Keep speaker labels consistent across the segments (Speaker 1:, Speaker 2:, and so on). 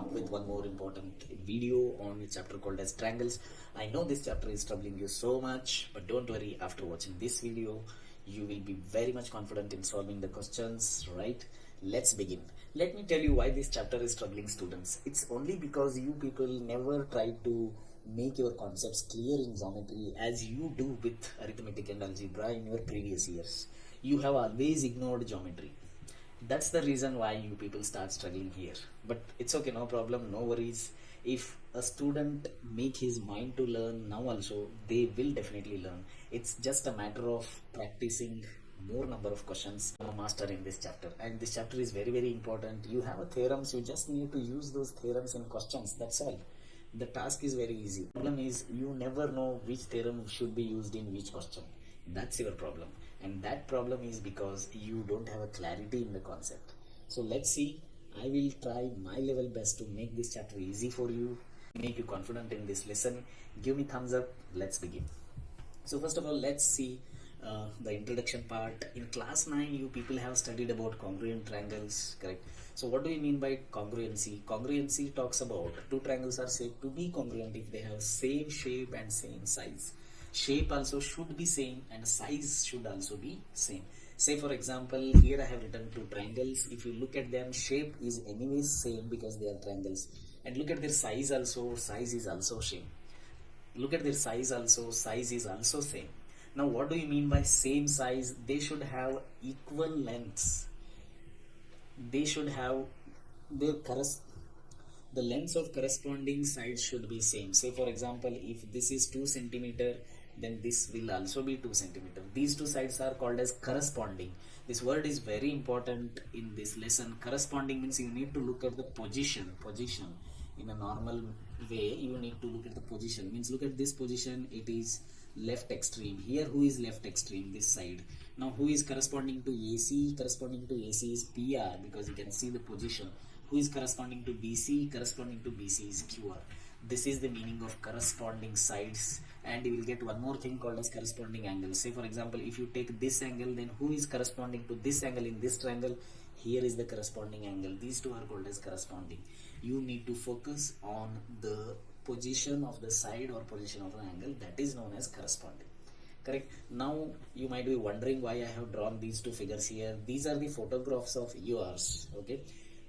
Speaker 1: up with one more important video on a chapter called as triangles. I know this chapter is troubling you so much, but don't worry, after watching this video you will be very much confident in solving the questions, right? Let's begin. Let me tell you why this chapter is troubling students. It's only because you people never try to make your concepts clear in geometry as you do with arithmetic and algebra in your previous years. You have always ignored geometry. That's the reason why you people start struggling here. But it's okay, no problem, no worries. If a student make his mind to learn now also, they will definitely learn. It's just a matter of practicing more number of questions to master in this chapter. And this chapter is very, very important. You have a theorems, you just need to use those theorems in questions, that's all. The task is very easy. The problem is you never know which theorem should be used in which question. That's your problem, and that problem is because you don't have a clarity in the concept. So let's see. I will try my level best to make this chapter easy for you, make you confident in this lesson. Give me thumbs up. Let's begin. So first of all, let's see the introduction part. In class 9 you people have studied about congruent triangles, correct? So what do we mean by congruency? Congruency talks about two triangles are said to be congruent if they have same shape and same size. Shape also should be same and size should also be same. Say for example, here I have written two triangles. If you look at them, shape is anyways same because they are triangles, and look at their size also, size is also same. Look at their size also, size is also same. Now what do you mean by same size? They should have equal lengths. They should have their the lengths of corresponding sides should be same. Say for example, if this is 2 centimeter, then this will also be 2 centimeter. These two sides are called as corresponding. This word is very important in this lesson. Corresponding means you need to look at the position in a normal way. You need to look at the position, means look at this position, it is left extreme. Here who is left extreme? This side. Now who is corresponding to AC? Corresponding to AC is PR, because you can see the position. Who is corresponding to BC? Corresponding to BC is QR. This is the meaning of corresponding sides. And you will get one more thing called as corresponding angles. Say for example, if you take this angle, then who is corresponding to this angle in this triangle? Here is the corresponding angle. These two are called as corresponding. You need to focus on the position of the side or position of an angle, that is known as corresponding, correct? Now you might be wondering why I have drawn these two figures here. These are the photographs of yours, okay?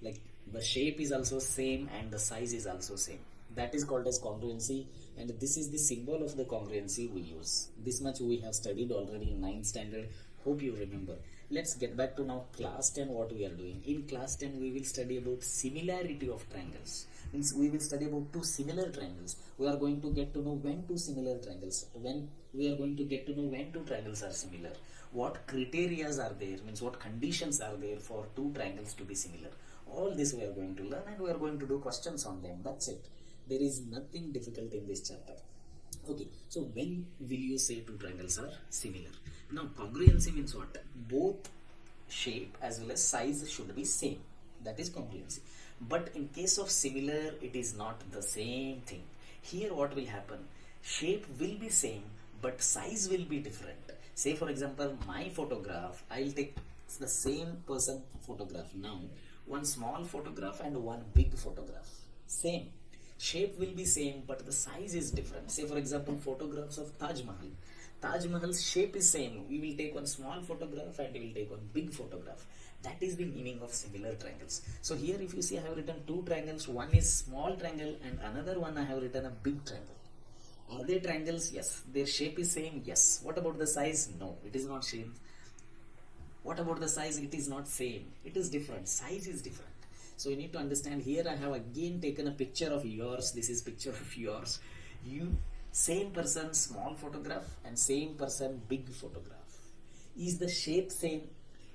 Speaker 1: Like the shape is also same and the size is also same. That is called as congruency, and this is the symbol of the congruency we use. This much we have studied already in 9th standard. Hope you remember. Let's get back to now class 10, what we are doing. In class 10 we will study about similarity of triangles. Means we will study about two similar triangles. We are going to get to know when two similar triangles, when we are going to get to know when two triangles are similar. What criterias are there, means what conditions are there for two triangles to be similar. All this we are going to learn, and we are going to do questions on them. That's it. There is nothing difficult in this chapter. Okay, so when will you say two triangles are similar? Now congruency means what? Both shape as well as size should be same. That is congruency. But in case of similar, it is not the same thing. Here what will happen? Shape will be same, but size will be different. Say for example, my photograph, I'll take the same person photograph now, one small photograph and one big photograph. Same. Shape will be same, but the size is different. Say for example, photographs of Taj Mahal. Taj Mahal's shape is same. We will take one small photograph and we will take one big photograph. That is the meaning of similar triangles. So here if you see, I have written two triangles. One is small triangle and another one I have written a big triangle. Are they triangles? Yes. Their shape is same? Yes. What about the size? No, it is not same. What about the size? It is not same. It is different. Size is different. So you need to understand. Here I have again taken a picture of yours. This is picture of yours. You, same person small photograph and same person big photograph. Is the shape same?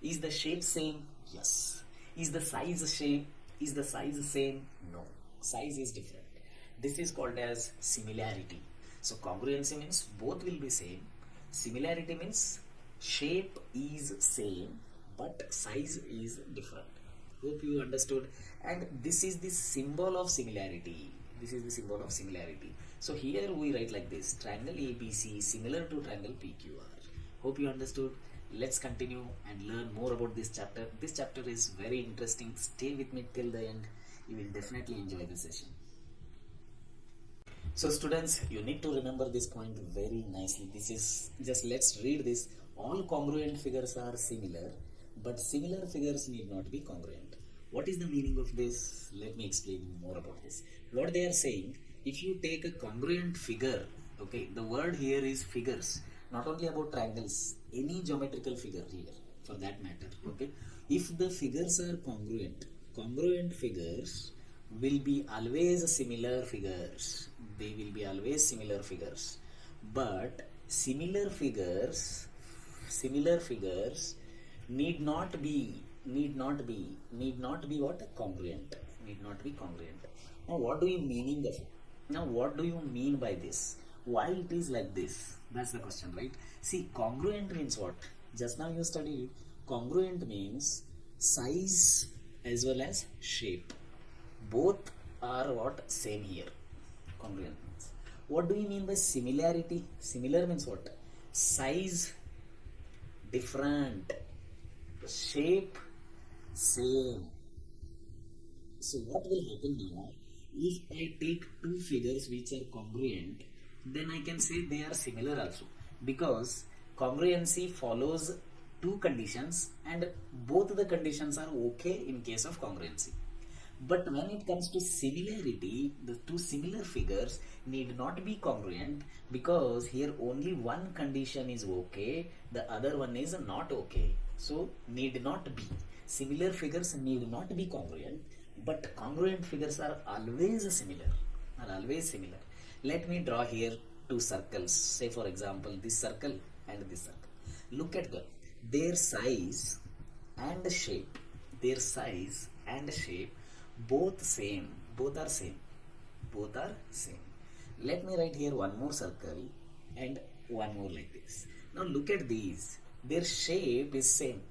Speaker 1: Is the shape same? Yes. Is the size same? No. Size is different. This is called as similarity. So congruency means both will be same. Similarity means shape is same but size is different. Hope you understood. And this is the symbol of similarity. This is the symbol of similarity. So here we write like this: triangle ABC similar to triangle PQR. Hope you understood. Let's continue and learn more about this chapter. This chapter is very interesting. Stay with me till the end. You will definitely enjoy the session. So students, you need to remember this point very nicely. This is just, let's read this. All congruent figures are similar, but similar figures need not be congruent. What is the meaning of this? Let me explain more about this. What they are saying, if you take a congruent figure, okay, the word here is figures, not only about triangles, any geometrical figure here for that matter, okay. If the figures are congruent, congruent figures will be always similar figures. They will be always similar figures. But similar figures need not be what? Congruent. Need not be congruent. Now what do you meaning of Now what do you mean by this? Why it is like this? That's the question, right? See, congruent means what? Just now you studied. Congruent means size as well as shape. Both are what? Same here. Congruent means. What do you mean by similarity? Similar means what? Size different, shape same. So what will happen now? If I take two figures which are congruent, then I can say they are similar also, because congruency follows two conditions and both the conditions are okay in case of congruency. But when it comes to similarity, the two similar figures need not be congruent, because here only one condition is okay, the other one is not okay. So need not be. Similar figures need not be congruent, but congruent figures are always similar. Are always similar. Let me draw here two circles. Say for example this circle and this circle. Look at them. Their size and shape. Their size and shape both same, both are same, both are same. Let me write here one more circle and one more like this. Now look at these, their shape is same,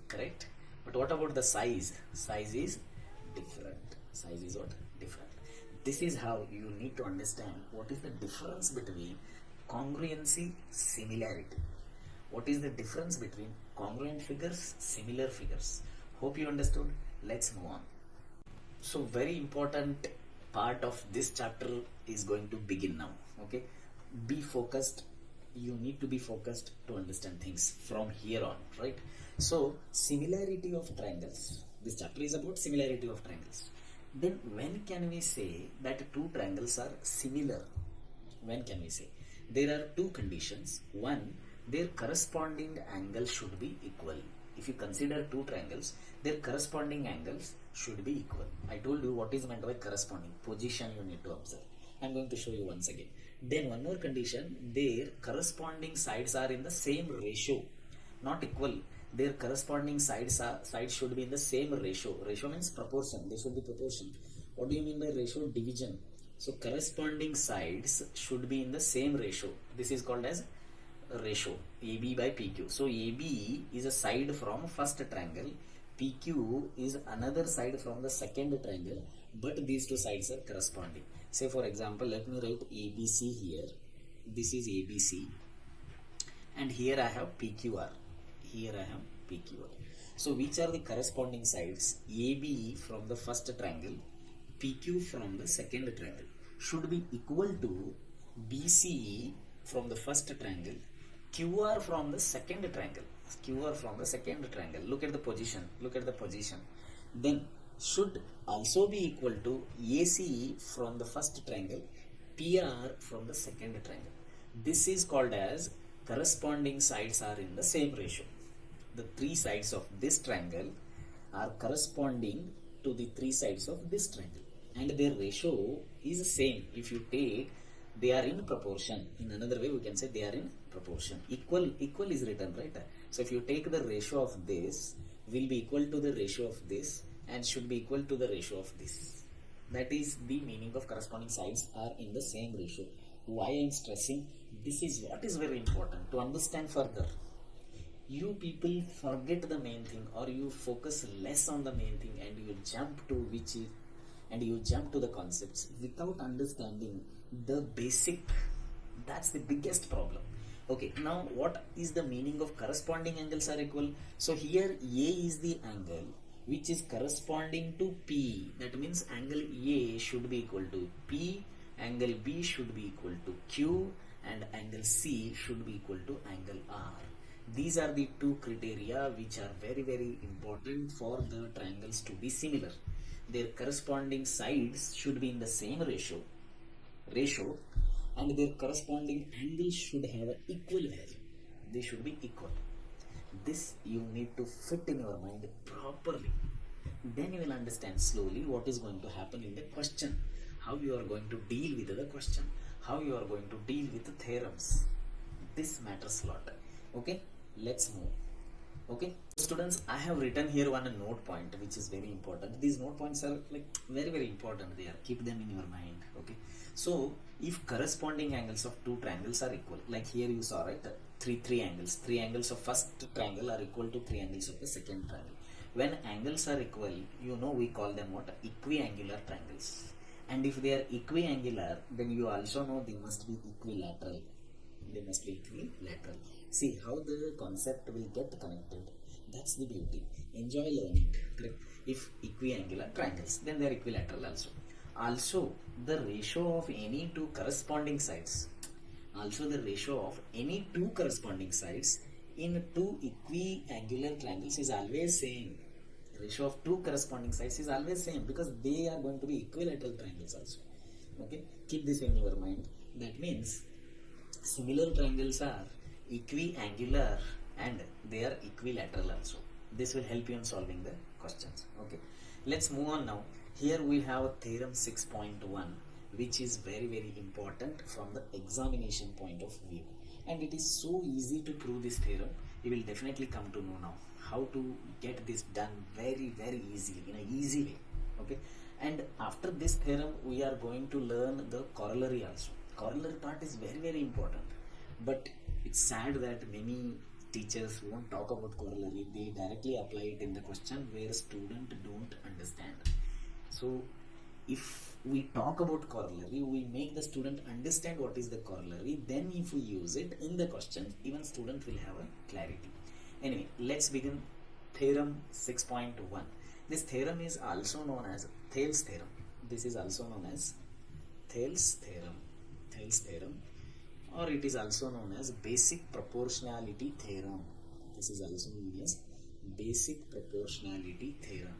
Speaker 1: correct? But what about the size? Size is different. Size is what? Different. This is how you need to understand what is the difference between congruency, similarity. What is the difference between congruent figures, similar figures? Hope you understood. Let's move on. So very important part of this chapter is going to begin now. Okay, be focused. You need to be focused to understand things from here on, right? So similarity of triangles. This chapter is about similarity of triangles. Then when can we say that two triangles are similar? When can we say? There are two conditions. One, their corresponding angle should be equal. If you consider two triangles, their corresponding angles should be equal. I told you what is meant by corresponding. Position you need to observe. I am going to show you once again. Then one more condition, their corresponding sides are in the same ratio, not equal. Their corresponding sides should be in the same ratio. Ratio means proportion. They should be proportion. What do you mean by ratio? Division. So corresponding sides should be in the same ratio. This is called as ratio, AB by PQ. So AB is a side from first triangle, PQ is another side from the second triangle, but these two sides are corresponding. Say for example, let me write ABC here. This is ABC, and here I have PQR. Here I have PQR. So which are the corresponding sides? AB from the first triangle, PQ from the second triangle should be equal to BCE from the first triangle, QR from the second triangle. QR from the second triangle. Look at the position. Look at the position. Then should also be equal to ACE from the first triangle, PR from the second triangle. This is called as corresponding sides are in the same ratio. The three sides of this triangle are corresponding to the three sides of this triangle, and their ratio is same. If you take, they are in proportion. In another way we can say they are in proportion. Equal is written, right? So if you take the ratio of this will be equal to the ratio of this and should be equal to the ratio of this. That is the meaning of corresponding sides are in the same ratio. Why I am stressing? This is what is very important to understand further. You people forget the main thing, or you focus less on the main thing and you jump to the concepts without understanding the basic. That's the biggest problem. Okay, now what is the meaning of corresponding angles are equal? So here A is the angle which is corresponding to P. That means angle A should be equal to P, angle B should be equal to Q, and angle C should be equal to angle R. These are the two criteria which are very, very important for the triangles to be similar. Their corresponding sides should be in the same ratio, and their corresponding angles should have an equal value. They should be equal. This you need to fit in your mind properly. Then you will understand slowly what is going to happen in the question, how you are going to deal with the question, how you are going to deal with the theorems. This matters a lot. Okay, let's move. Okay, students, I have written here one note point which is very important. These note points are like very, very important. They are, keep them in your mind. Okay, so if corresponding angles of two triangles are equal, like here you saw, right, three angles of first triangle are equal to three angles of the second triangle. When angles are equal, you know, we call them what? Equiangular triangles. And if they are equiangular, then you also know they must be equilateral. They must be equilateral. See how the concept will get connected. That's the beauty. Enjoy learning. Correct? If equiangular triangles, then they are equilateral also. Also, the ratio of any two corresponding sides. In two equiangular triangles is always same. Ratio of two corresponding sides is always same because they are going to be equilateral triangles also. Okay, keep this in your mind. That means similar triangles are equiangular and they are equilateral also. This will help you in solving the questions. Okay, let's move on now. Here we have theorem 6.1, which is very, very important from the examination point of view, and it is so easy to prove this theorem. You will definitely come to know now how to get this done very, very easily, in an easy way. Okay, and after this theorem we are going to learn the corollary also. Corollary part is very, very important, but it's sad that many teachers won't talk about corollary. They directly apply it in the question where student don't understand. So if we talk about corollary, we make the student understand what is the corollary. Then if we use it in the question, even student will have a clarity. Anyway, let's begin theorem 6.1. This theorem is also known as Thales theorem. This is also known as Thales theorem, or it is also known as basic proportionality theorem. This is also known as basic proportionality theorem.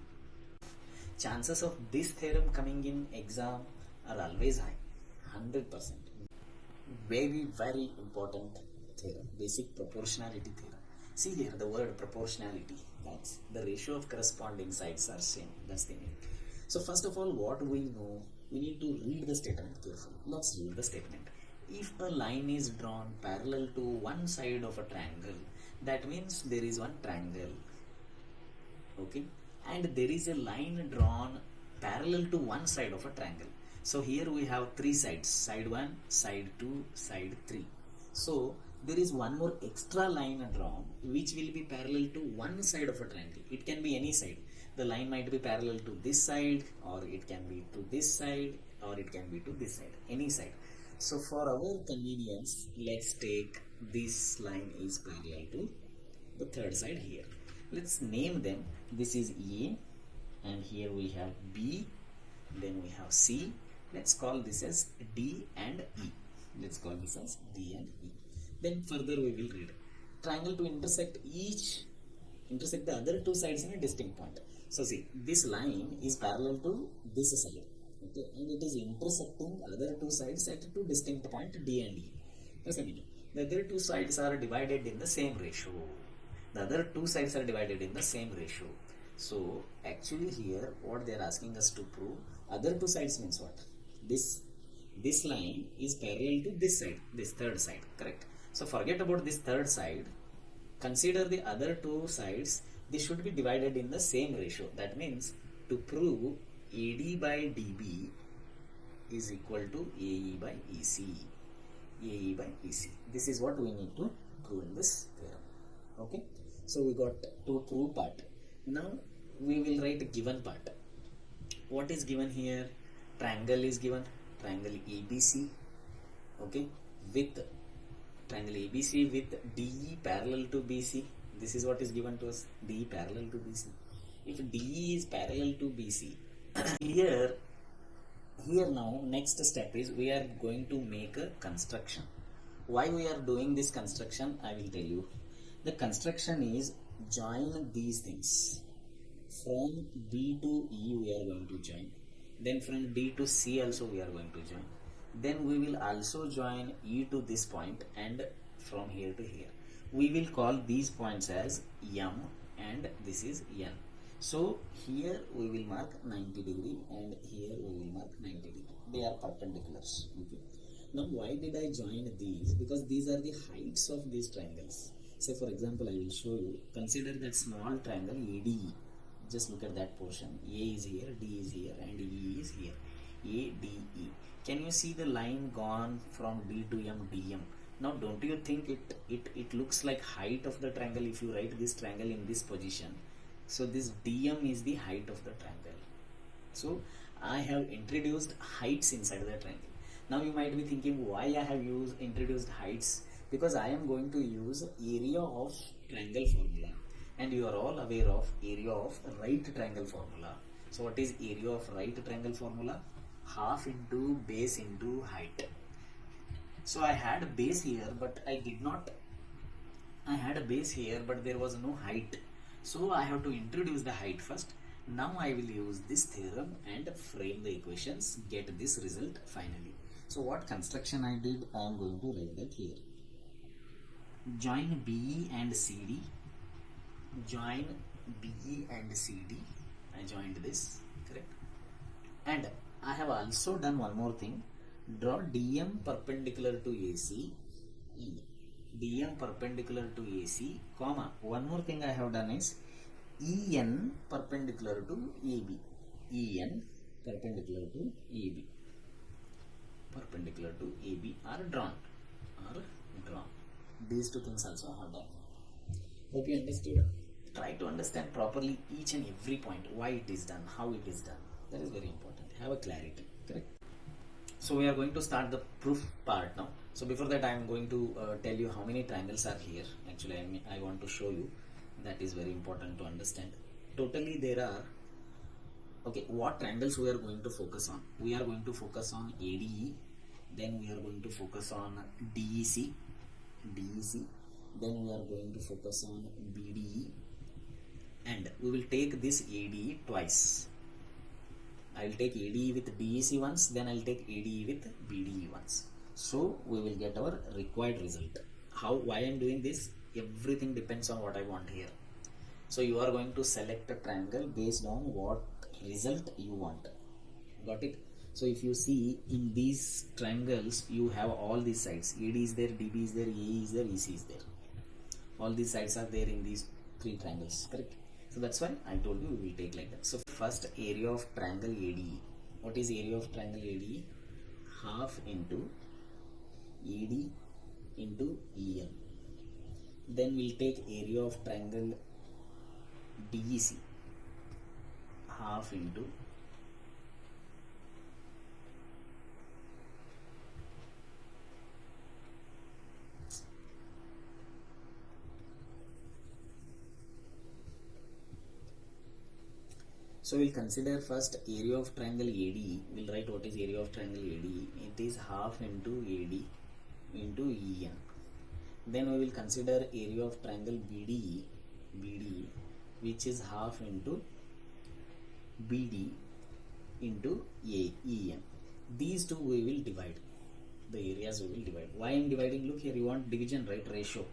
Speaker 1: Chances of this theorem coming in exam are always high, 100%. Very, very important theorem, basic proportionality theorem. See here the word proportionality, that's the ratio of corresponding sides are same. That's the name. So first of all, what we know, we need to read the statement carefully. Let's read the statement. If a line is drawn parallel to one side of a triangle, that means there is one triangle. Okay, and there is a line drawn parallel to one side of a triangle. So here we have three sides, side 1, side 2, side 3. So there is one more extra line drawn which will be parallel to one side of a triangle. It can be any side. The line might be parallel to this side, or it can be to this side, or it can be to this side, any side. So for our convenience, let's take this line is parallel to the third side here. Let's name them. This is A, and here we have B, then we have C. Let's call this as D and E. Let's call this as D and E. Then further we will read. Triangle to intersect the other two sides in a distinct point. So see, this line is parallel to this side. Okay, and it is intersecting other two sides at two distinct points D and E. The other two sides are divided in the same ratio. So actually here what they are asking us to prove, other two sides means what? This line is parallel to this side, this third side, correct? So forget about this third side. Consider the other two sides. They should be divided in the same ratio. That means to prove AD by DB is equal to AE by EC. AE by EC. This is what we need to prove in this theorem. Okay. So we got to prove part. Now we will write given part. What is given here? Triangle is given. Triangle ABC. Okay. With triangle ABC with DE parallel to BC. This is what is given to us. DE parallel to BC. if DE is parallel to BC, here now next step is we are going to make a construction. Why we are doing this construction, I will tell you. The construction is join these things. From B to E we are going to join. Then from D to C also we are going to join. Then we will also join E to this point, and from here to here. We will call these points as M and this is N. So here we will mark 90 degree and here we will mark 90 degree. They are perpendiculars. Okay. Now why did I join these? Because these are the heights of these triangles. Say for example, I will show you. Consider that small triangle ADE. Just look at that portion. A is here, D is here, and E is here. A, D, E. Can you see the line gone from D to M, DM? Now don't you think it looks like height of the triangle if you write this triangle in this position? So this DM is the height of the triangle. So I have introduced heights inside the triangle. Now you might be thinking why I have introduced heights, because I am going to use area of triangle formula, and you are all aware of area of right triangle formula. So what is area of right triangle formula? Half into base into height. So I had a base here, but I had a base here, but there was no height. So I have to introduce the height first. Now I will use this theorem and frame the equations, get this result finally. So what construction I did, I am going to write that here. Join BE and CD. Join BE and CD. I joined this, correct? And I have also done one more thing. Draw DM perpendicular to AC. DM perpendicular to AC, comma. One more thing I have done is EN perpendicular to AB. EN perpendicular to AB. Perpendicular to AB are drawn. These two things also are done. Hope you understood. Try to understand properly each and every point, why it is done, how it is done. That is very important. Have a clarity, correct? So we are going to start the proof part now. So before that I am going to tell you how many triangles are here. Actually I want to show you. That is very important to understand. Totally there are, okay, what triangles we are going to focus on? We are going to focus on ADE, then we are going to focus on DEC, then we are going to focus on BDE, and we will take this ADE twice. I will take ADE with DEC once, then I will take ADE with BDE once. So we will get our required result. Why I am doing this? Everything depends on what I want here. So you are going to select a triangle based on what result you want. Got it? So if you see in these triangles, you have all these sides. AD is there, DB is there, AE is there, EC is there. All these sides are there in these three triangles, correct? So that's why I told you we will take like that. So first, area of triangle ADE. What is area of triangle ADE? Half into AD into EM. Then we'll take area of triangle DEC. Half into So we'll consider first area of triangle ADE. We'll write what is area of triangle ADE. It is half into AD into EN. Then we will consider area of triangle BDE, which is half into BD into EN. These two we will divide. The areas we will divide. Why I am dividing? Look here, you want division, right? Ratio.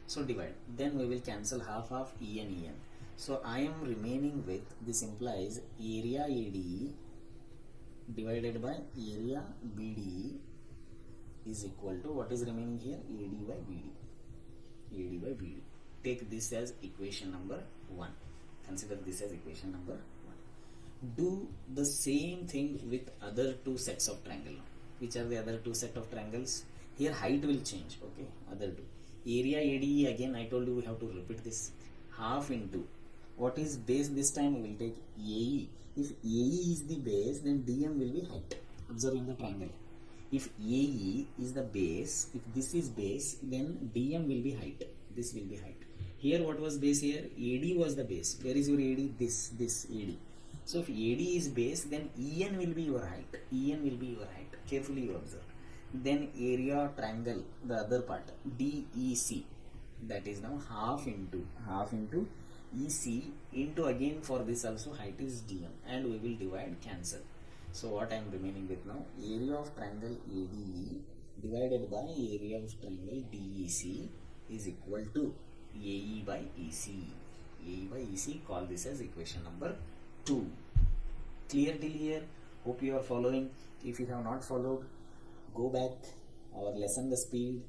Speaker 1: So divide. Then we will cancel half of EN. So I am remaining with, this implies area ADE divided by area BDE is equal to, what is remaining here? AD by BD. AD by BD. Take this as equation number 1. Consider this as equation number 1. Do the same thing with other two sets of triangle. Which are the other two set of triangles? Here height will change, okay? Other two. Area ADE, again I told you we have to repeat this. Half into, what is base this time? We will take AE. If AE is the base, then DM will be height. Observe in the triangle. If AE is the base, if this is base, then DM will be height. This will be height. Here what was base here? AD was the base. Where is your AD? This AD. So if AD is base, then EN will be your height. EN will be your height. Carefully you observe. Then area triangle, the other part, DEC, that is now half into EC into, again for this also height is DM, and we will divide, cancel. So what I am remaining with now, area of triangle ADE divided by area of triangle DEC is equal to AE by EC. AE by EC, call this as equation number 2. Clear till here? Hope you are following. If you have not followed, go back or lessen the speed,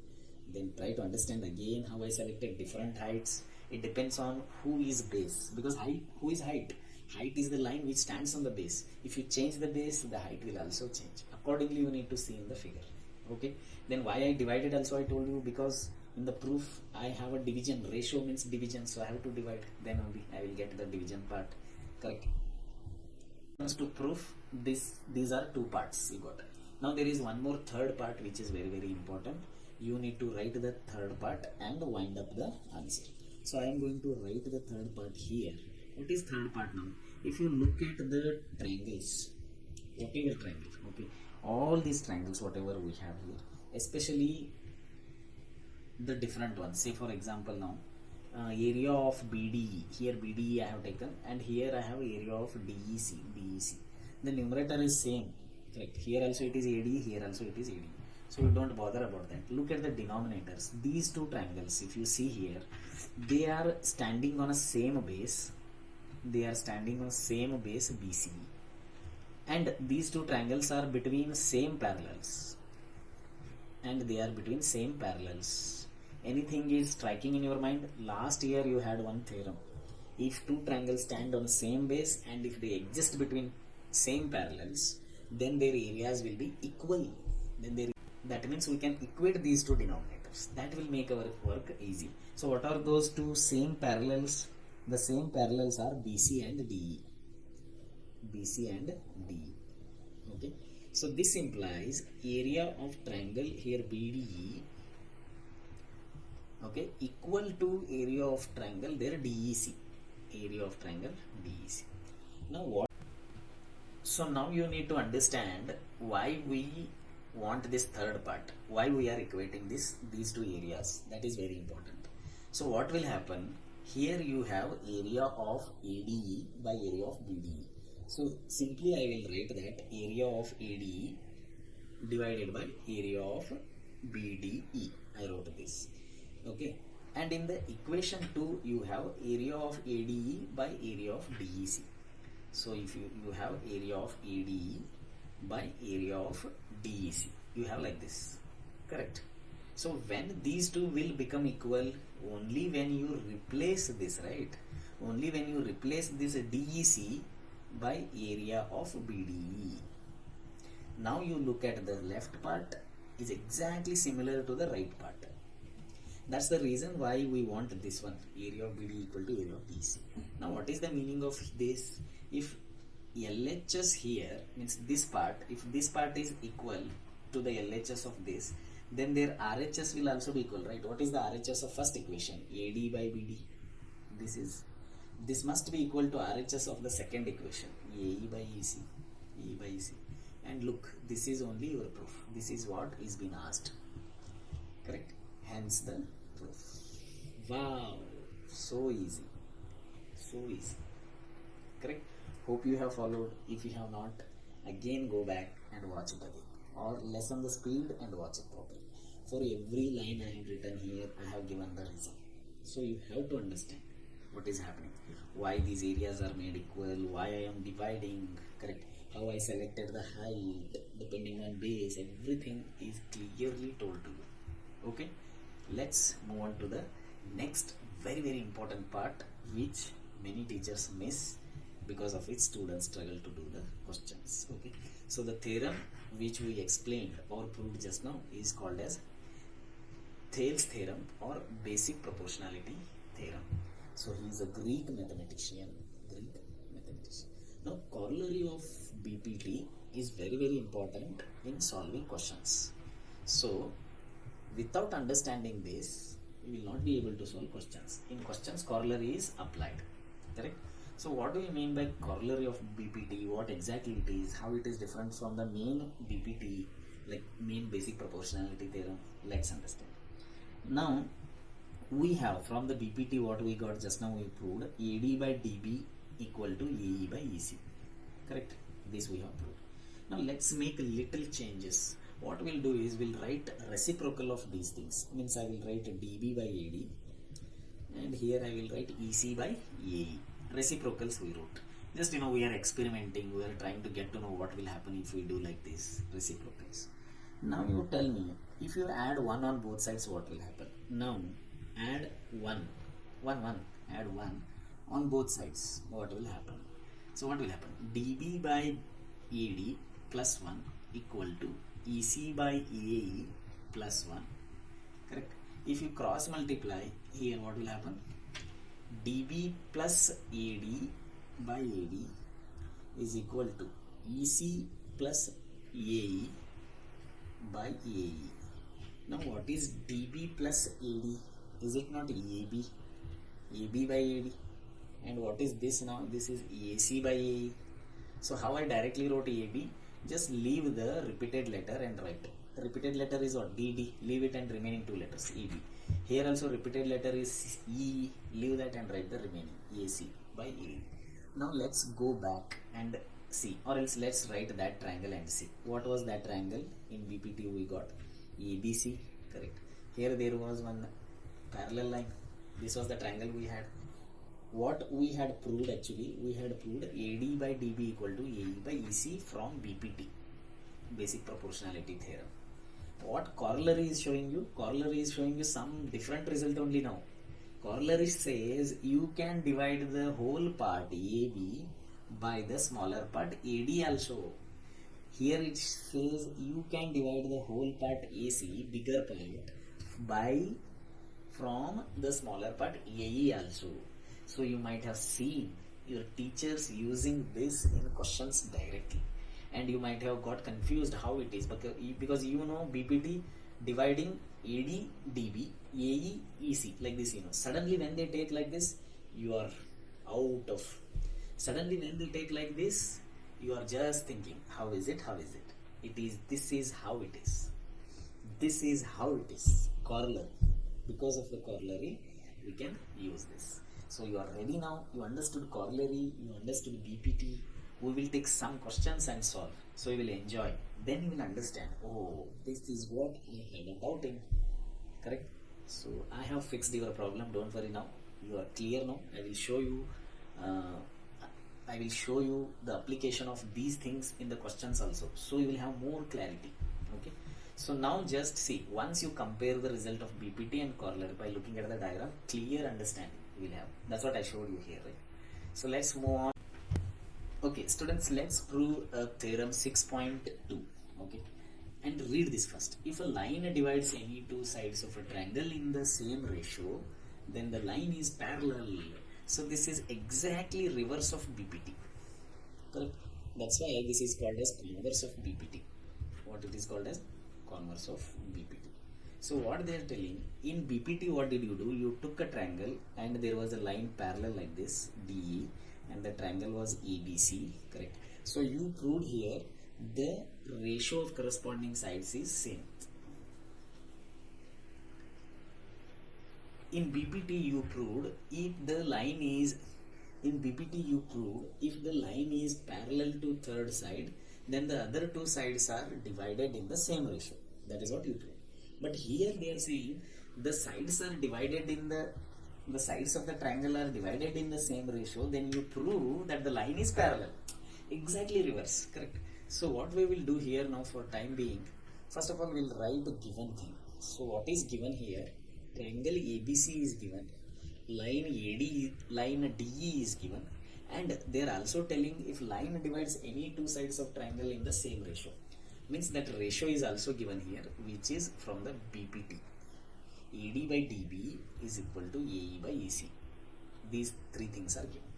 Speaker 1: then try to understand again how I selected different heights. It depends on who is base, because who is height? Height is the line which stands on the base. If you change the base, the height will also change. Accordingly, you need to see in the figure. Okay. Then why I divided also I told you, because in the proof I have a division. Ratio means division, so I have to divide. Then only I will get the division part. Correct. To proof these are two parts you got. Now there is one more third part which is very important. You need to write the third part and wind up the answer. So I am going to write the third part here. What is third part now? If you look at the triangles, whatever triangle, okay, all these triangles whatever we have here, especially the different ones. Say for example now, area of BDE, here BDE I have taken, and here I have area of DEC. The numerator is same, correct? Here also it is AD, here also it is AD. So you don't bother about that. Look at the denominators. These two triangles, if you see here, they are standing on a same base. They are standing on same base BC. And these two triangles are between same parallels. And they are between same parallels. Anything is striking in your mind? Last year you had one theorem. If two triangles stand on the same base and if they exist between same parallels, then their areas will be equal. That means we can equate these two denominators. That will make our work easy. So what are those two same parallels? The same parallels are BC and DE. BC and DE. Okay. So this implies area of triangle here BDE, okay, equal to area of triangle there DEC. Area of triangle DEC. Now what? So now you need to understand why we want this third part, why we are equating these two areas. That is very important. So what will happen? Here you have area of ADE by area of BDE. So simply I will write that area of ADE divided by area of BDE. I wrote this. Okay. And in the equation 2 you have area of ADE by area of DEC. So if you have area of ADE by area of DEC, you have like this, correct? So when these two will become equal, only when you replace this, right? Only when you replace this DEC by area of BDE. Now you look at the left part is exactly similar to the right part. That's the reason why we want this one, area of BD equal to area of DEC. Now what is the meaning of this? If LHS here means this part, if this part is equal to the LHS of this, then their RHS will also be equal, right? What is the RHS of first equation? AD by BD. This must be equal to RHS of the second equation, AE by EC. AE by EC. And look, this is only your proof. This is what is being asked, correct? Hence the proof. Wow, so easy, correct? Hope you have followed. If you have not, again go back and watch it again, or lessen the speed and watch it properly. For every line I have written here, I have given the reason. So you have to understand what is happening, why these areas are made equal, why I am dividing, correct? How I selected the height depending on base, everything is clearly told to you. Okay, let's move on to the next very important part, which many teachers miss, because of which students struggle to do the questions. Okay, so the theorem which we explained or proved just now is called as Thales theorem or basic proportionality theorem. So he is a Greek mathematician. Now corollary of BPT is very important in solving questions. So without understanding this, you will not be able to solve questions. In questions, corollary is applied. Correct? So what do you mean by corollary of BPT? What exactly it is? How it is different from the main BPT, like main basic proportionality theorem? Let's understand. Now, we have from the BPT what we got just now, we proved AD by DB equal to AE by EC. Correct? This we have proved. Now let's make little changes. What we'll do is we'll write reciprocal of these things. Means I will write DB by AD and here I will write EC by AE. Reciprocals we wrote. Just we are experimenting, we are trying to get to know what will happen if we do like this, reciprocals. Now you tell me, if you add 1 on both sides, what will happen? Now add 1, add 1 on both sides, what will happen? So what will happen? DB by AD plus 1 equal to EC by AE plus 1. Correct? If you cross multiply, here what will happen? DB plus AD by AD is equal to EC plus AE by AE. Now what is DB plus AD? Is it not AB? AB by AD. And what is this now? This is AC by AE. So how I directly wrote AB? Just leave the repeated letter and write. Repeated letter is what? DD. Leave it and remaining 2 letters. EB. Here also repeated letter is E. Leave that and write the remaining. AC by AE. Now let's go back and see, or else let's write that triangle and see. What was that triangle? In BPT we got ABC. Correct. Here there was one parallel line. This was the triangle we had. What we had proved actually, we had proved AD by DB equal to AE by EC from BPT, basic proportionality theorem. What corollary is showing you? Corollary is showing you some different result only now. Corollary says you can divide the whole part AB by the smaller part AD also. Here it says you can divide the whole part AC, bigger part, by from the smaller part AE also. So you might have seen your teachers using this in questions directly, and you might have got confused how it is, because BPT dividing AD DB AE EC like this, suddenly when they take like this, you are out of. Suddenly when they take like this, you are just thinking, how is it? This is how it is. This is how it is. Corollary. Because of the corollary, we can use this. So you are ready now. You understood corollary. You understood BPT. We will take some questions and solve. So you will enjoy. Then you will understand. Oh, this is what I have about him. Correct? So I have fixed your problem. Don't worry now. You are clear now. I will show you. The application of these things in the questions also. So you will have more clarity. Okay. So now just see. Once you compare the result of BPT and corollary by looking at the diagram, clear understanding you will have. That's what I showed you here, right? So let's move on. Okay, students, let's prove theorem 6.2. Okay, and read this first. If a line divides any two sides of a triangle in the same ratio, then the line is parallel. So this is exactly reverse of BPT. Correct? That's why this is called as converse of BPT. What it is called as converse of BPT. So what they are telling, in BPT what did you do? You took a triangle and there was a line parallel like this, DE, and the triangle was ABC, correct? So you proved here the ratio of corresponding sides is same. In BPT you proved if the line is parallel to third side, then the other two sides are divided in the same ratio. That is what you proved. But here they are saying the sides are divided in the sides of the triangle are divided in the same ratio. Then you prove that the line is parallel. Exactly reverse, correct? So what we will do here now for time being, first of all we will write the given thing. So what is given here? Triangle ABC is given, line DE is given, and they are also telling if line divides any two sides of triangle in the same ratio. Means that ratio is also given here, which is from the BPT. AD by DB is equal to AE by EC. These three things are given.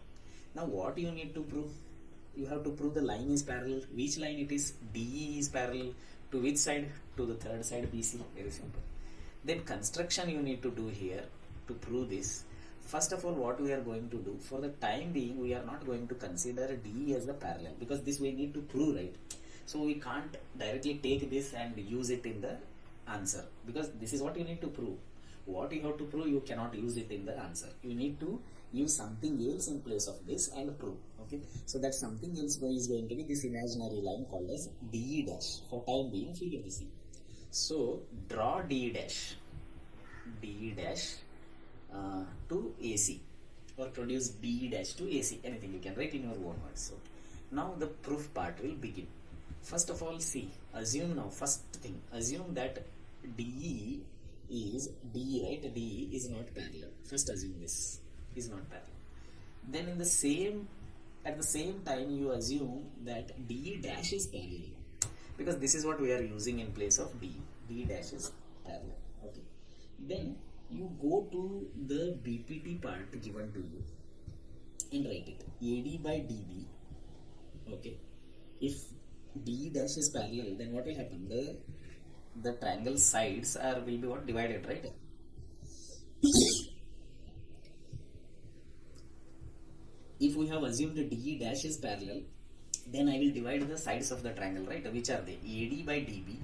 Speaker 1: Now what you need to prove? You have to prove the line is parallel. Which line it is? DE is parallel to which side? To the third side BC. Very simple. Then construction you need to do here to prove this. First of all, what we are going to do, for the time being, we are not going to consider DE as the parallel, because this we need to prove, right? So we can't directly take this and use it in the answer, because this is what you need to prove. What you have to prove, you cannot use it in the answer. You need to use something else in place of this and prove. Okay, so that something else is going to be this imaginary line called as DE dash. For time being, figure this in. So draw DE dash to AC, or produce DE dash to AC, anything you can write in your own words. So now the proof part will begin. First of all, see, assume now, first thing, assume that DE is DE, right? DE is not parallel. First assume this is not parallel. Then in the same, at the same time, you assume that DE dash is parallel, because this is what we are using in place of DE. DE dash is parallel. Okay. Then you go to the BPT part given to you and write it AD by DB. Okay. If DE dash is parallel, then what will happen? The triangle sides will be what? Divided, right? If we have assumed DE dash is parallel, then I will divide the sides of the triangle, right? Which are they? AD by DB.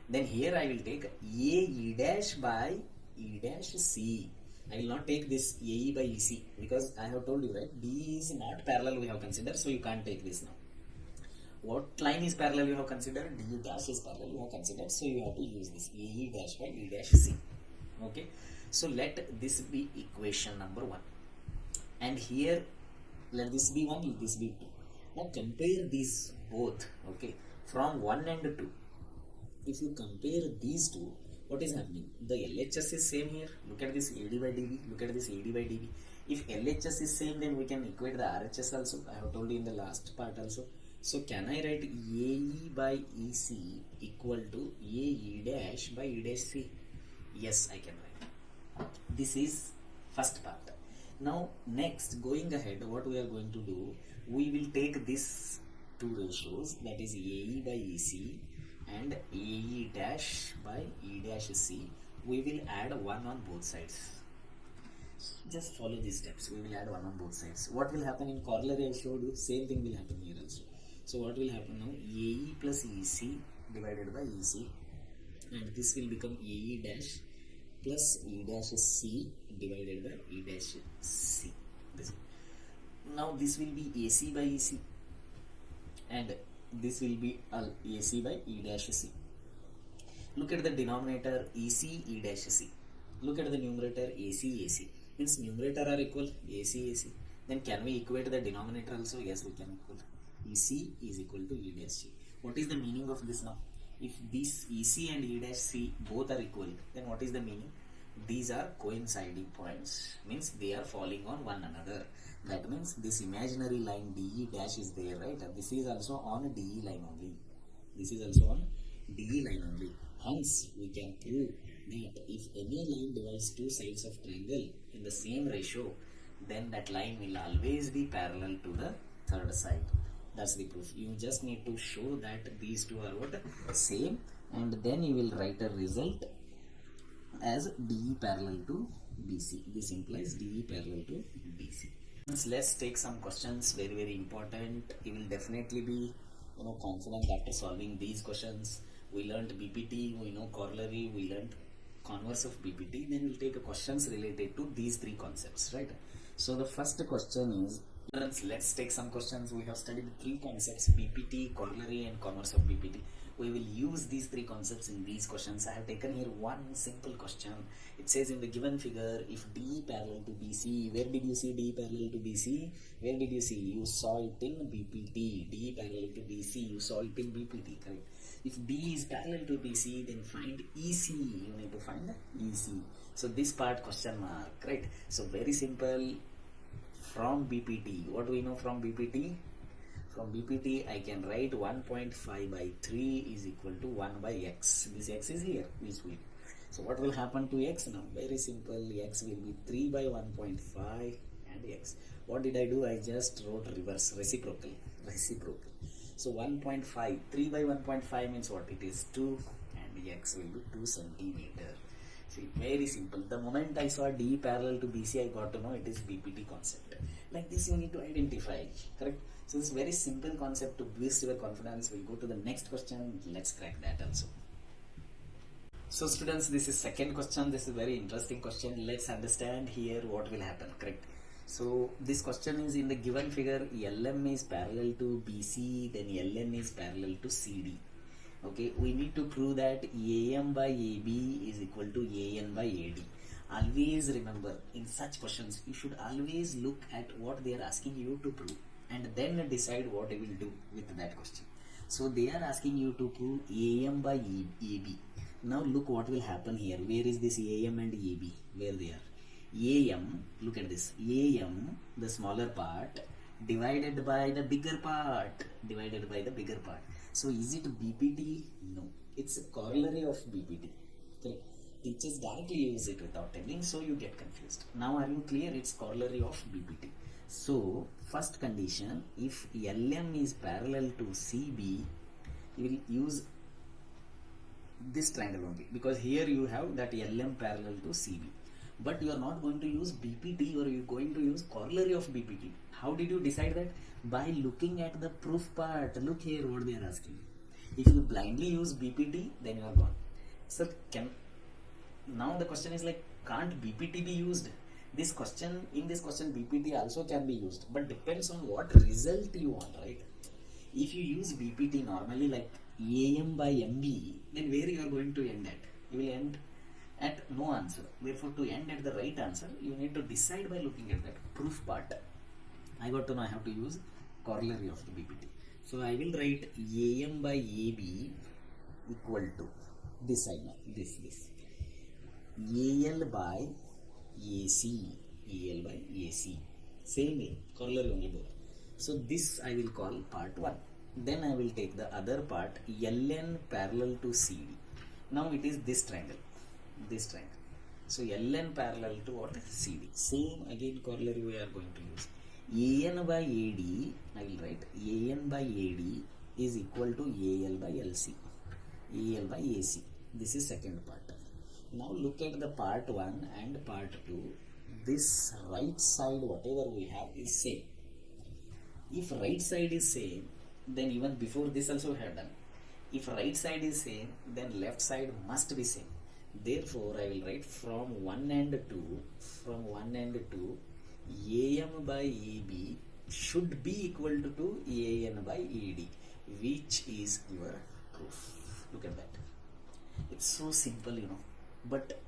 Speaker 1: Then here I will take AE dash by E dash C. I will not take this AE by EC, because I have told you, right? DE is not parallel, we have considered, so you can't take this now. What line is parallel you have considered? DE dash is parallel you have considered, so you have to use this AE dash by E dash C. Okay, so let this be equation number 1, and here let this be 1, let this be 2. Now compare these both, okay, from 1 and 2. If you compare these two, what is happening? The LHS is same here. Look at this AD by DB. Look at this AD by DB. If LHS is same, then we can equate the RHS also. I have told you in the last part also. So can I write AE by EC equal to AE dash by E dash C? Yes, I can write. This is first part. Now next, going ahead, what we are going to do, we will take these two ratios, that is AE by EC and AE dash by E dash C. We will add 1 on both sides. Just follow these steps. We will add 1 on both sides. What will happen in corollary? I showed you, same thing will happen here also. So what will happen now? AE plus EC divided by EC, and this will become AE dash plus E dash C divided by E dash C. Now this will be AC by EC, and this will be AC by E dash C. Look at the denominator EC E dash C. Look at the numerator AC AC. Means numerator are equal, AC AC. Then can we equate the denominator also? Yes, we can equal. EC is equal to E dash C. What is the meaning of this now? If this EC and E dash C both are equal, then what is the meaning? These are coinciding points. Means they are falling on one another. That means this imaginary line DE dash is there, right? This is also on a DE line only. This is also on DE line only. Hence, we can prove that if any line divides two sides of triangle in the same ratio, then that line will always be parallel to the third side. That's the proof. You just need to show that these two are what? Same, and then you will write a result as DE parallel to BC. This implies DE parallel to BC. Let's take some questions, very very important. You will definitely be confident after solving these questions. We learned BPT, we know corollary, we learned converse of BPT. Then we'll take questions related to these three concepts, right? So the first question is, let's take some questions. We have studied three concepts: BPT, corollary, and converse of BPT. We will use these three concepts in these questions. I have taken here one simple question. It says in the given figure, if D parallel to BC, where did you see D parallel to BC? Where did you see? You saw it in BPT. D parallel to BC, you saw it in BPT, correct? If D is parallel to BC, then find EC. You need to find EC. So this part question mark, right? So very simple. From BPT, what do we know from BPT? From BPT, I can write 1.5 by 3 is equal to 1 by x. This x is here, which will. So what will happen to x now? Very simple. X will be 3 by 1.5 and x. What did I do? I just wrote reverse, reciprocal. So 1.5, 3 by 1.5 means what? It is 2, and x will be 2 centimeter. See, very simple. The moment I saw D parallel to BC, I got to know it is BPT concept. Like this, you need to identify, correct? So this very simple concept to boost your confidence. We'll go to the next question. Let's crack that also. So students, this is second question. This is very interesting question. Let's understand here what will happen, correct? So this question is in the given figure, LM is parallel to BC, then LN is parallel to CD. Okay, we need to prove that AM by AB is equal to AN by AD. Always remember, in such questions, you should always look at what they are asking you to prove and then decide what you will do with that question. So they are asking you to prove AM by AB. Now look what will happen here. Where is this AM and AB? Where they are? AM, look at this. AM, the smaller part, divided by the bigger part. Divided by the bigger part. So is it BPT? No. It's a corollary of BPT. Correct. Teachers directly use it without telling, so you get confused. Now are you clear? It's corollary of BPT. So first condition, if LM is parallel to CB, you will use this triangle only, because here you have that LM parallel to CB. But you are not going to use BPT, or you are going to use corollary of BPT. How did you decide that? By looking at the proof part. Look here what they are asking. If you blindly use BPT, then you are gone. So now the question is like, can't BPT be used? This question, in this question, BPT also can be used, but depends on what result you want, right? If you use BPT normally like AM by MB, then where you are going to end at? You will end at no answer. Therefore, to end at the right answer, you need to decide by looking at that proof part. I got to know I have to use corollary of the BPT. So I will write AM by AB equal to this side now, this. AL by AC, AL by AC. Same way, corollary only both. So this I will call part 1. Then I will take the other part, LN parallel to CD. Now it is this triangle. So LN parallel to what? CD. Same again corollary we are going to use. AN by AD, I will write AN by AD is equal to AL by LC. AL by AC. This is second part. Now look at the part 1 and part 2. This right side, whatever we have, is same. If right side is same, then even before this also we have done. If right side is same, then left side must be same. Therefore, I will write from 1 and 2, AM by AB should be equal to AN by AD, which is your proof. Look at that. It's so simple, but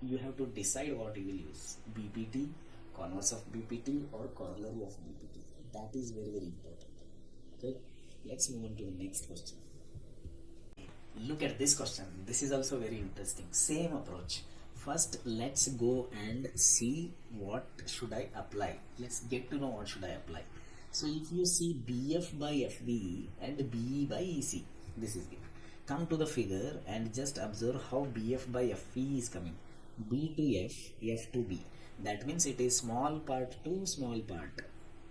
Speaker 1: you have to decide what you will use. BPT, converse of BPT, or corollary of BPT. That is very, very important. Okay, let's move on to the next question. Look at this question. This is also very interesting. Same approach. First, let's go and see what should I apply. Let's get to know what should I apply. So if you see BF by FB and BE by EC, this is it. Come to the figure and just observe how BF by FB is coming. B to F, F to B. That means it is small part to small part.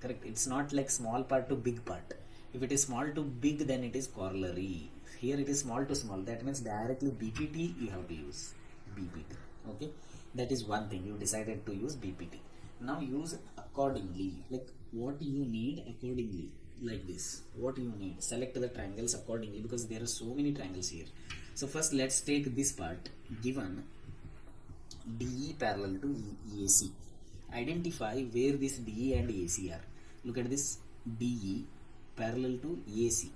Speaker 1: Correct? It's not like small part to big part. If it is small to big, then it is corollary. Here it is small to small. That means directly BPT you have to use. BPT. Okay? That is one thing. You decided to use BPT. Now use accordingly. Like what you need accordingly. Like this. What you need. Select the triangles accordingly, because there are so many triangles here. So first let's take this part. Given DE parallel to AC. Identify where this DE and AC are. Look at this. DE parallel to AC.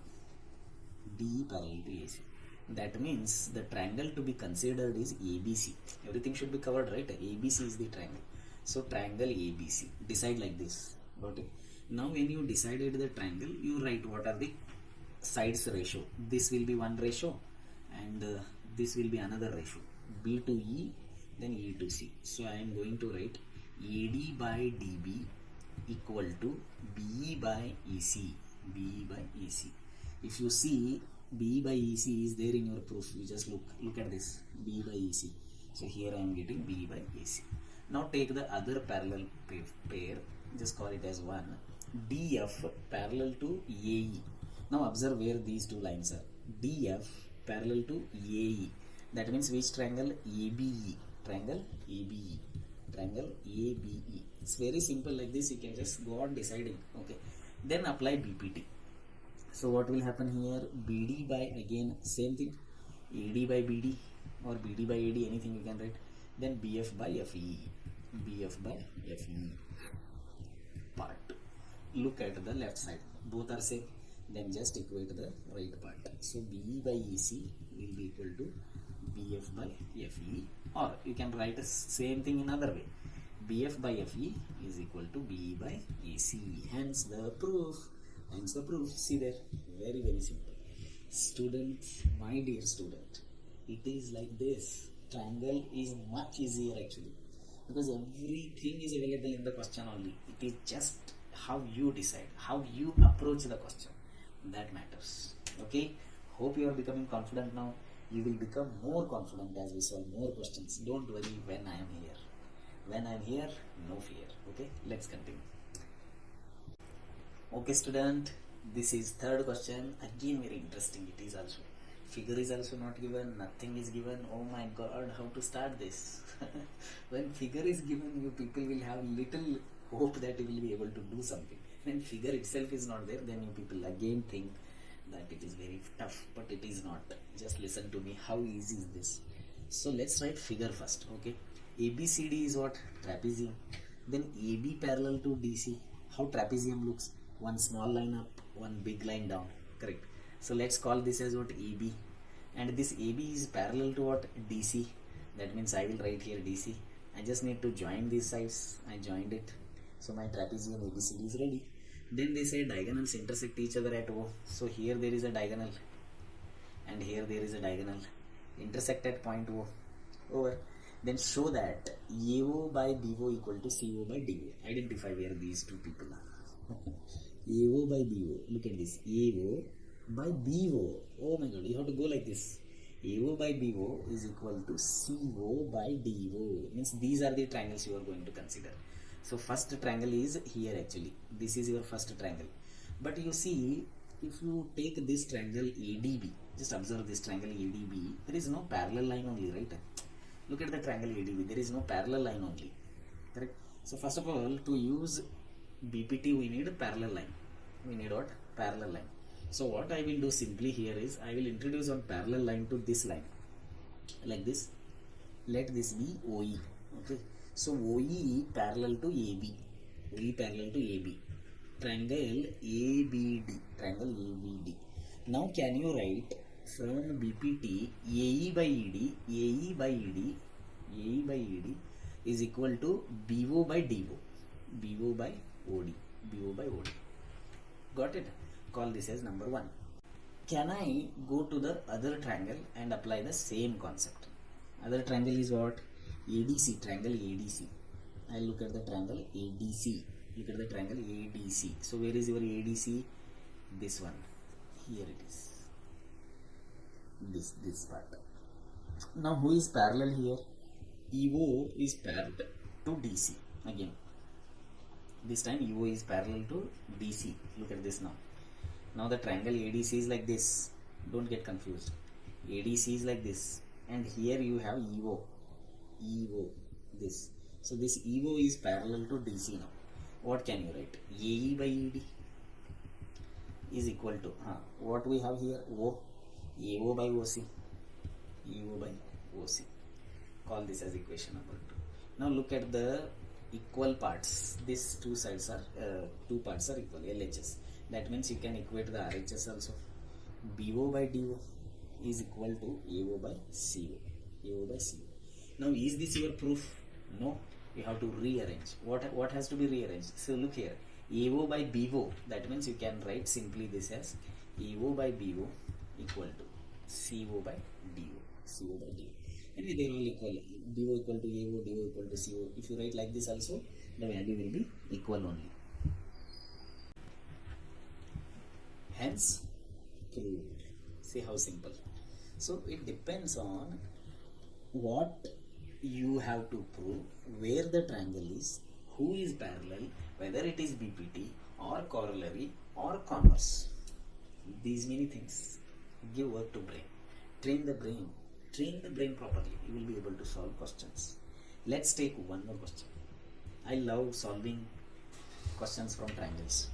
Speaker 1: DE parallel to AC. That means the triangle to be considered is ABC. Everything should be covered, right? ABC is the triangle. So triangle ABC. Decide like this. Got it? Now when you decided the triangle, you write what are the sides ratio. This will be one ratio, and this will be another ratio. B to E, then E to C. So I am going to write AD by DB equal to BE by EC. BE by EC. If you see BE by EC is there in your proof, you just look at this, BE by EC. So here I am getting BE by AC. Now take the other parallel pair, just call it as 1. DF parallel to AE. Now observe where these two lines are. DF parallel to AE. That means which triangle? ABE. triangle ABE, triangle ABE. It's very simple like this. You can just go on deciding. Okay, then apply BPT. So what will happen here? BD by, again same thing, AD by BD or BD by AD, anything you can write. Then BF by FE, BF by FE part. Look at the left side, both are same. Then just equate the right part. So BE by EC will be equal to BF by FE, or you can write the same thing in other way. BF by FE is equal to BE by AC. Hence the proof. Hence the proof. See there, very very simple. Students, my dear student, it is like this. Triangle is much easier actually, because everything is available in the question only. It is just how you decide, how you approach the question, that matters. Okay, hope you are becoming confident now. You will become more confident as we solve more questions. Don't worry, when I am here. When I am here, no fear. Okay, let's continue. Okay student, this is third question. Again very interesting it is also. Figure is also not given, nothing is given. Oh my god, how to start this? When figure is given, you people will have little hope that you will be able to do something. When figure itself is not there, then you people again think that it is very tough, but it is not. Just listen to me, how easy is this? So let's write figure first. Okay, ABCD is what? Trapezium. Then AB parallel to DC. How trapezium looks? One small line up, one big line down. Correct. So let's call this as what? AB. And this AB is parallel to what? DC. That means I will write here DC. I just need to join these sides. I joined it. So my trapezium ABCD is ready. Then they say diagonals intersect each other at O. So here there is a diagonal and here there is a diagonal. Intersect at point O. Over. Then show that AO by BO equal to CO by DO. Identify where these two people are. AO by BO. Look at this. AO by BO. Oh my god, you have to go like this. AO by BO is equal to CO by DO. Means these are the triangles you are going to consider. So first triangle is here actually. This is your first triangle. But you see, if you take this triangle ADB, just observe this triangle ADB, there is no parallel line only, right? Look at the triangle ADB, there is no parallel line only. Correct? So first of all, to use BPT, we need a parallel line. We need what? Parallel line. So what I will do simply here is, I will introduce one parallel line to this line. Like this. Let this be OE. Okay. So OE parallel to AB. OE parallel to AB. Triangle ABD. Triangle ABD. Now can you write from BPT AE by ED, AE by ED, AE by ED is equal to BO by DO, BO by OD, BO by OD. Got it? Call this as number 1. Can I go to the other triangle and apply the same concept? Other triangle is what? ADC, triangle ADC. I look at the triangle ADC. Look at the triangle ADC. So where is your ADC? This one. Here it is. This part. Now who is parallel here? EO is parallel to DC. Again. This time EO is parallel to DC. Look at this now. Now the triangle ADC is like this. Don't get confused. ADC is like this. And here you have EO. EO. This. So this EO is parallel to DC now. What can you write? AE by ED is equal to what we have here? O. AO by OC. AO by OC. Call this as equation number 2. Now look at the equal parts. These two sides are two parts are equal. LHS. That means you can equate the RHS also. BO by DO is equal to AO by CO. AO by CO. Now is this your proof? No. You have to rearrange. What has to be rearranged? So look here. AO by BO. That means you can write simply this as AO by BO equal to CO by DO. CO by DO. Anyway, they are all equal. BO equal to AO, DO equal to CO. If you write like this also, the value will be equal only. Hence, proved. See how simple. So it depends on what you have to prove, where the triangle is, who is parallel, whether it is BPT or corollary or converse. These many things. Give work to brain. Train the brain. train the brain properly, you will be able to solve questions. Let's take one more question. I love solving questions from triangles.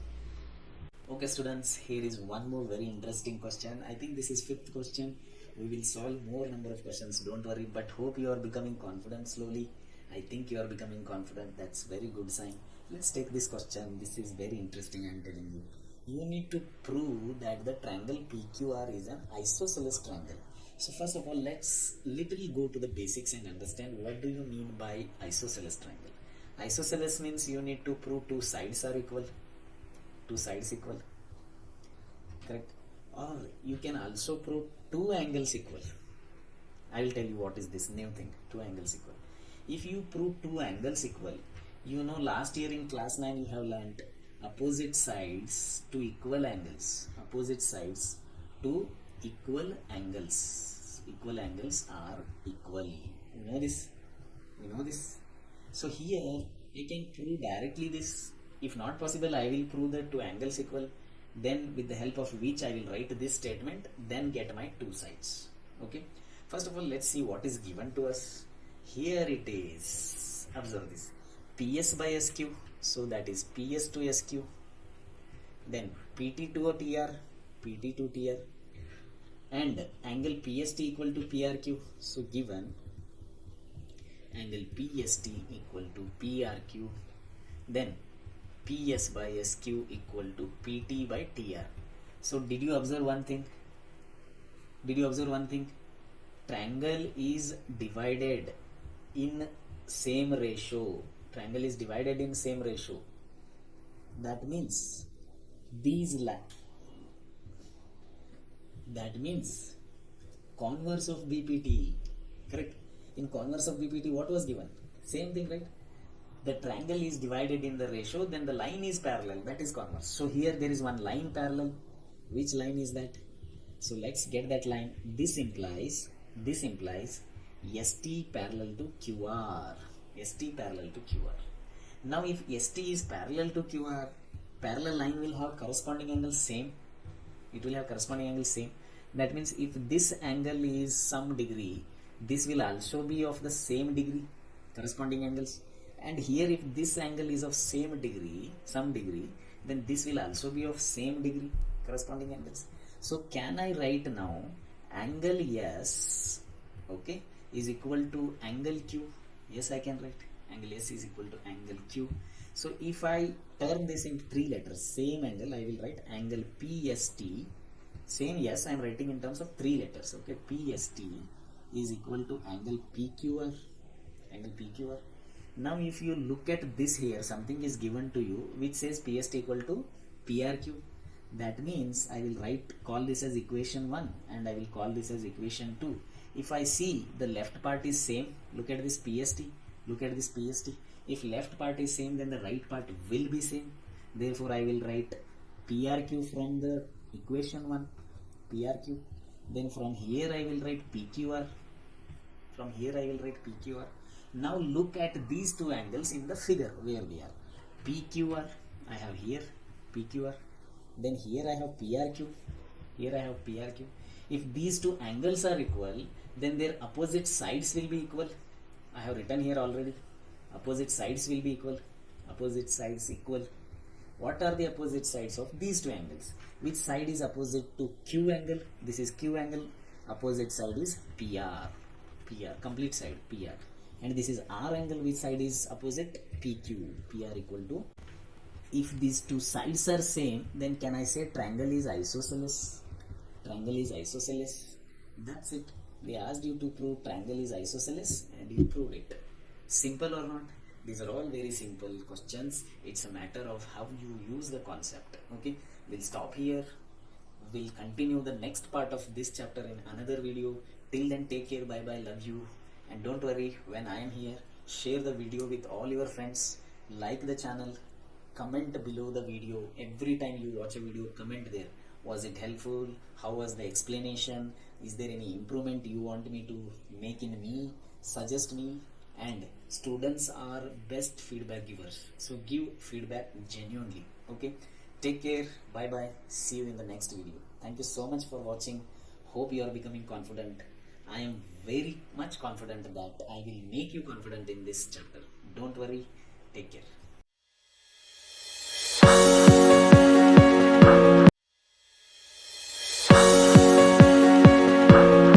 Speaker 1: Okay students, here is one more very interesting question. I think this is fifth question. We will solve more number of questions, don't worry, but hope you are becoming confident slowly. I think you are becoming confident. That's very good sign. Let's take this question. This is very interesting, I am telling you. You need to prove that the triangle PQR is an isosceles triangle. So first of all, let's little go to the basics and understand what do you mean by isosceles triangle. Isosceles means you need to prove two sides are equal. Two sides equal, correct? Or you can also prove two angles equal. I will tell you what is this new thing, two angles equal. If you prove two angles equal, you know last year in class 9 you have learnt opposite sides to equal angles. Opposite sides to equal angles. Equal angles are equal. You know this? You know this? So here I can prove directly this. If not possible, I will prove the two angles equal. Then with the help of which I will write this statement, then get my two sides. Okay. First of all, let's see what is given to us. Here it is. Observe this. PS by SQ. So that is PS to SQ. Then PT to TR. PT to TR. And angle PST equal to PRQ. So given angle PST equal to PRQ. Then PS by SQ equal to PT by TR. So did you observe one thing? Did you observe one thing? Triangle is divided in same ratio. Triangle is divided in same ratio. That means that means converse of BPT, correct? In converse of BPT, what was given? Same thing, right? The triangle is divided in the ratio, then the line is parallel, that is converse. So here there is one line parallel. Which line is that? So let's get that line. This implies ST parallel to QR. ST parallel to QR. Now if ST is parallel to QR, parallel line will have corresponding angle same. It will have corresponding angle same. That means if this angle is some degree, this will also be of the same degree, corresponding angles. And here if this angle is of same degree, some degree, then this will also be of same degree, corresponding angles. So can I write now angle S, okay, is equal to angle Q? Yes, I can write angle S is equal to angle Q. So if I turn this into three letters, same angle, I will write angle PST. Same, yes, I am writing in terms of three letters, okay. PST is equal to angle PQR. Angle PQR. Now if you look at this here, something is given to you which says PST equal to PRQ. That means I will call this as equation 1 and I will call this as equation 2. If I see the left part is same, look at this PST, look at this PST. If left part is same, then the right part will be same. Therefore I will write PRQ from the equation 1, PRQ. Then from here I will write PQR. From here I will write PQR. Now look at these two angles in the figure where we are. PQR, I have here PQR. Then here I have PRQ. Here I have PRQ. If these two angles are equal, then their opposite sides will be equal. I have written here already. Opposite sides will be equal. Opposite sides equal. What are the opposite sides of these two angles? Which side is opposite to Q angle? This is Q angle. Opposite side is PR. PR, complete side PR. And this is R angle. Which side is opposite? PQ. PR equal to. If these two sides are same, then can I say triangle is isosceles? Triangle is isosceles. That's it. They asked you to prove triangle is isosceles and you proved it. Simple or not? These are all very simple questions. It's a matter of how you use the concept. Okay, we'll stop here. We'll continue the next part of this chapter in another video. Till then, take care. Bye bye. Love you. And don't worry, when I am here, share the video with all your friends. Like the channel. Comment below the video. Every time you watch a video, comment there. Was it helpful? How was the explanation? Is there any improvement you want me to make in me? Suggest me. And students are best feedback givers. So give feedback genuinely. Okay. Take care. Bye bye. See you in the next video. Thank you so much for watching. Hope you are becoming confident. I am very much confident that I will make you confident in this chapter. Don't worry. Take care.